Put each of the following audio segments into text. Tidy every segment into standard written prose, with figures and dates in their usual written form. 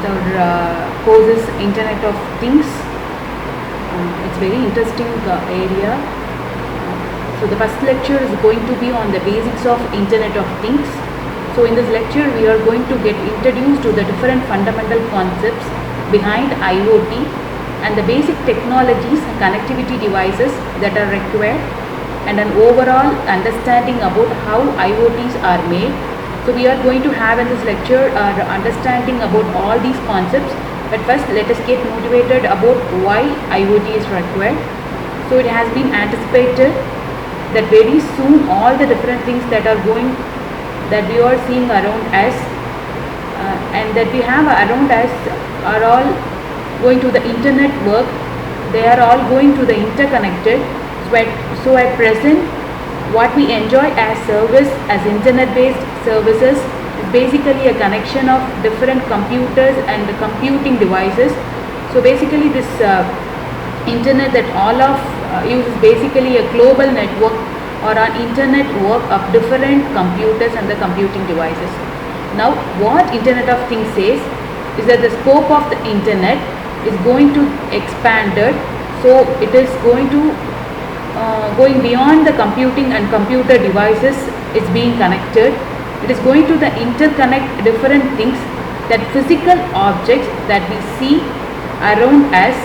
our course is Internet of Things. It's very interesting area. So the first lecture is going to be on the basics of Internet of Things. So in this lecture we are going to get introduced to the different fundamental concepts behind IoT and the basic technologies and connectivity devices that are required, and an overall understanding about how IoTs are made. So we are going to have in this lecture understanding about all these concepts, but first let us get motivated about why IoT is required. So it has been anticipated that very soon all the different things that we are seeing around us and that we have around us are all going to the internet work. They are all going to the interconnected. So at present, what we enjoy as service, as internet based services, is basically a connection of different computers and the computing devices. So basically this internet that all of use is basically a global network or an internet work of different computers and the computing devices. Now what Internet of Things says is that the scope of the internet is going to expand it. So it is going beyond the computing and computer devices is being connected. It is going to the interconnect different things, that physical objects that we see around us,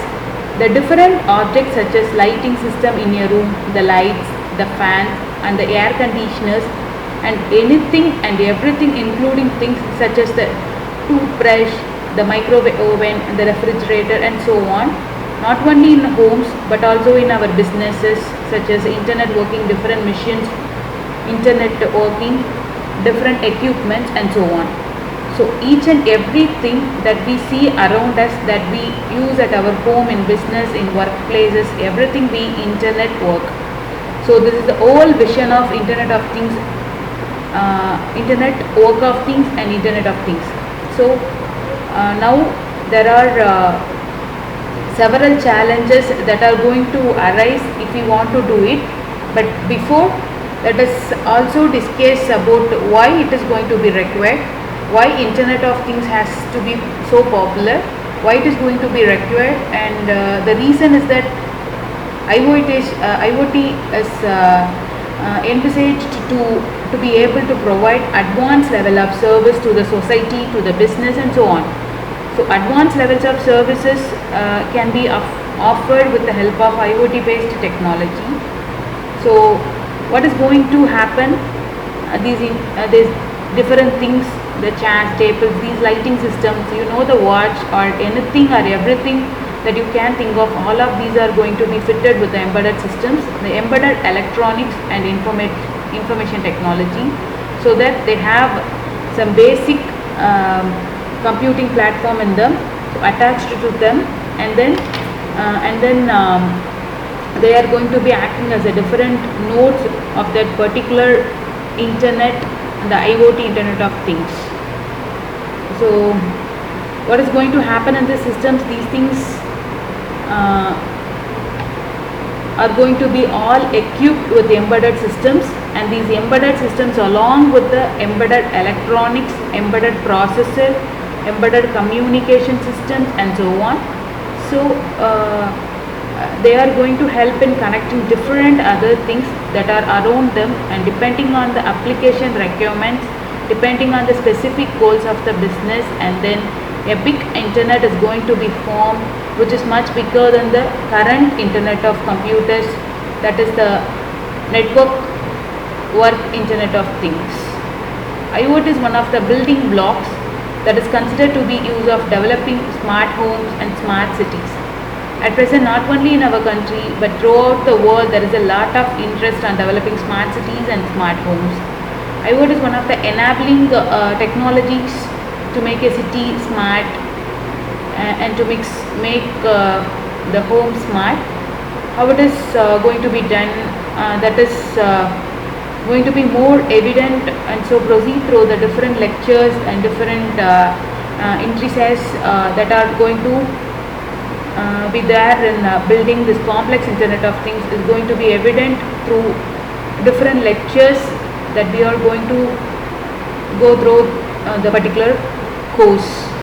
the different objects such as lighting system in a room, the lights, the fan and the air conditioners, and anything and everything, including things such as the toothbrush, the microwave oven, the refrigerator and so on. Not only in homes but also in our businesses, such as internet working, different machines, internet working, different equipments and so on. So each and everything that we see around us, that we use at our home, in business, in workplaces, everything be internet work. So this is the whole vision of Internet of Things, Internet work of things and Internet of Things. So now there are several challenges that are going to arise if we want to do it, but before, let us also discuss about why it is going to be required, why Internet of Things has to be so popular, why it is going to be required, and the reason is that IoT is envisaged to be able to provide advanced level of service to the society, to the business and so on. So advanced levels of services can be offered with the help of IoT based technology. So what is going to happen? These different things, the chairs, tables, these lighting systems, the watch or anything or everything that you can think of, all of these are going to be fitted with the embedded systems, the embedded electronics and information technology, so that they have some basic computing platform in them, so attached to them, and then they are going to be acting as a different nodes of that particular internet, the IoT Internet of Things. So what is going to happen in the systems? These things are going to be all equipped with embedded systems, and these embedded systems along with the embedded electronics, embedded processor, embedded communication systems and so on. So they are going to help in connecting different other things that are around them, and depending on the application requirements, depending on the specific goals of the business, and then a big internet is going to be formed, which is much bigger than the current internet of computers, that is the network work Internet of Things. IoT is one of the building blocks that is considered to be used of developing smart homes and smart cities. At present, not only in our country but throughout the world, there is a lot of interest on developing smart cities and smart homes. IoT is one of the enabling technologies to make a city smart and to make the home smart. How it is going to be done, that is going to be more evident, and so proceed through the different lectures and different indices that are going to be there in building this complex Internet of Things is going to be evident through different lectures that we are going to go through the particular course.